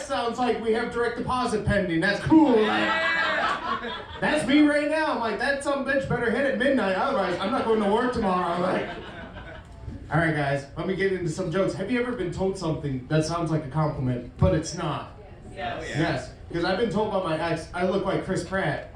sounds like we have direct deposit pending. That's cool. That's me right now. I'm like, that some bitch better hit at midnight, otherwise I'm not going to work tomorrow. I'm like, all right, guys, let me get into some jokes. Have you ever been told something that sounds like a compliment, but it's not? Yes. Yes, because I've been told by my ex I look like Chris Pratt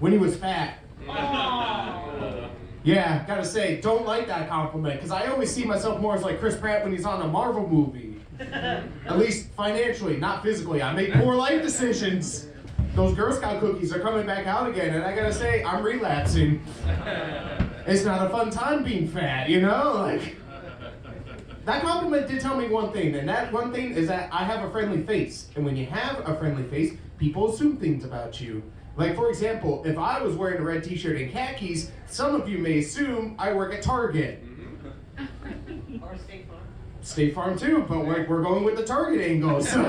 when he was fat. Oh. Yeah, gotta say, don't like that compliment, because I always see myself more as like Chris Pratt when he's on a Marvel movie. At least financially, not physically. I make poor life decisions. Those Girl Scout cookies are coming back out again, and I gotta say, I'm relapsing. It's not a fun time being fat, you know? Like, that compliment did tell me one thing, and that one thing is that I have a friendly face. And when you have a friendly face, people assume things about you. Like, for example, if I was wearing a red t-shirt and khakis, some of you may assume I work at Target. Or State Farm. State Farm too, but we're going with the Target angle, so.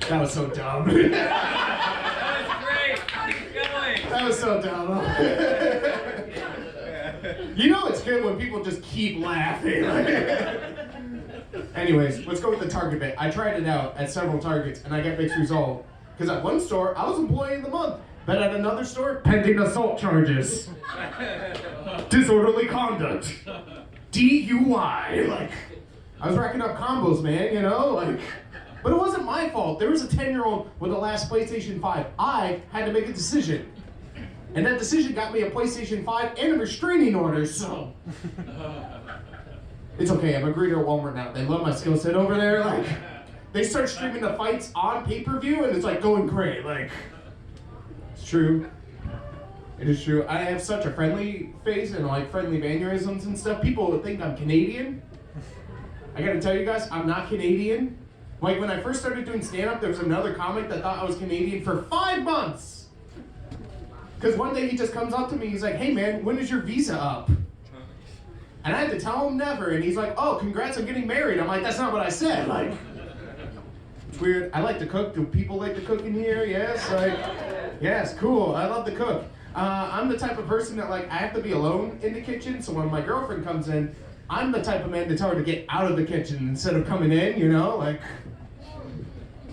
That was so dumb. That was great. Keep going. That was so dumb. You know it's good when people just keep laughing. Anyways, let's go with the Target bit. I tried it out at several Targets and I got mixed results. Because at one store, I was Employee of the Month. But at another store, pending assault charges. Disorderly conduct. DUI. Like, I was racking up combos, man, you know? Like, but it wasn't my fault. There was a 10-year-old with the last PlayStation 5. I had to make a decision. And that decision got me a PlayStation 5 and a restraining order, so. It's okay, I'm a greeter at Walmart now. They love my skill set over there. Like, they start streaming the fights on pay-per-view and it's like going great. Like, it's true. It is true. I have such a friendly face and like friendly mannerisms and stuff. People would think I'm Canadian. I gotta tell you guys, I'm not Canadian. Like when I first started doing stand-up, there was another comic that thought I was Canadian for 5 months. Because one day he just comes up to me, he's like, hey man, when is your visa up? And I had to tell him never, and he's like, oh, congrats on getting married. I'm like, that's not what I said. Like, it's weird. I like to cook. Do people like to cook in here? Yes, like, yes, cool. I love to cook. I'm the type of person that like, I have to be alone in the kitchen, so when my girlfriend comes in, I'm the type of man to tell her to get out of the kitchen instead of coming in, you know, like,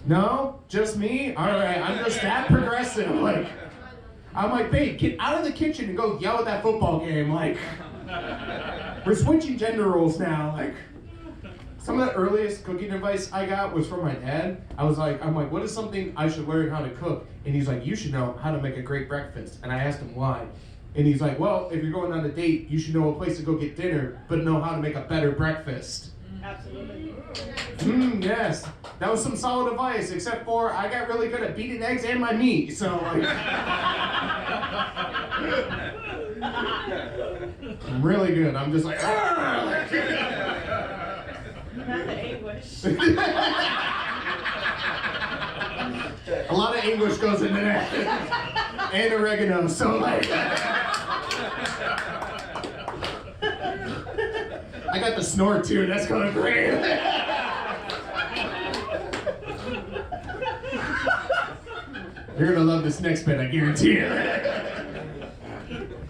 no, just me? All right, I'm just that progressive, like, I'm like, babe, get out of the kitchen and go yell at that football game, like, we're switching gender roles now, like, some of the earliest cooking advice I got was from my dad. I'm like, what is something I should learn how to cook? And he's like, you should know how to make a great breakfast. And I asked him why. And he's like, well, if you're going on a date, you should know a place to go get dinner, but know how to make a better breakfast. Absolutely. Yes. That was some solid advice, except for I got really good at beating eggs and my meat, so like... I'm really good. I'm just like, Not the anguish. A lot of English goes into that. And oregano, so like... I got the snort too, that's going great. You're gonna love this next bit, I guarantee it.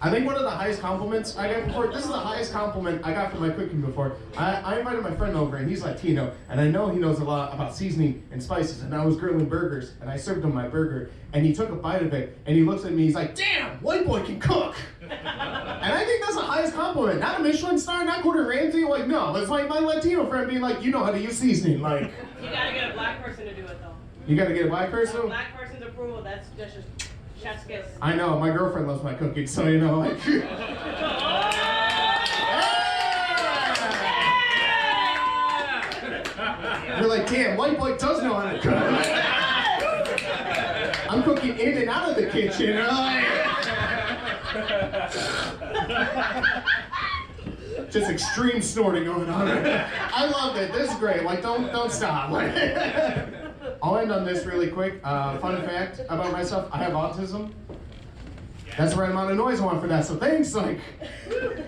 I think one of the highest compliments I got before, this is the highest compliment I got for my cooking before. I invited my friend over and he's Latino, and I know he knows a lot about seasoning and spices, and I was grilling burgers, and I served him my burger, and he took a bite of it, and he looks at me, he's like, damn, white boy can cook! And I think that's the highest compliment. Not a Michelin star, not Gordon Ramsay, like, no. It's like my Latino friend being like, you know how to use seasoning, like. You gotta get a black person to do it though. You gotta get a black person? A black person's approval, that's just chef's kiss. I know, my girlfriend loves my cooking, so you know, like. You're like, damn, white boy does know how to cook. I'm cooking in and out of the kitchen. Just extreme snorting going on. I love it. This is great. Like, don't stop. Like, I'll end on this really quick. Fun fact about myself: I have autism. That's the right amount of noise I want for that. So thanks. Like,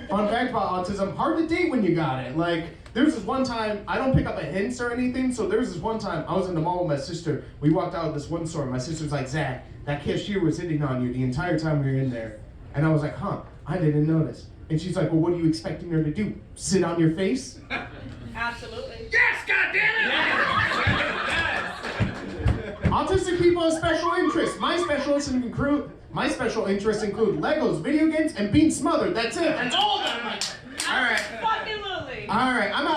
fun fact about autism: hard to date when you got it. Like, there's this one time I don't pick up a hints or anything. So there's this one time I was in the mall with my sister. We walked out of this one store. My sister's like, Zach, that cashier was hitting on you the entire time we were in there. And I was like, huh, I didn't notice. And she's like, well, what are you expecting her to do? Sit on your face? Absolutely. Yes, goddammit! Autistic people have special interests. My special interests include Legos, video games, and being smothered. That's it. That's all that I'm like. Fucking Lily. All right, I'm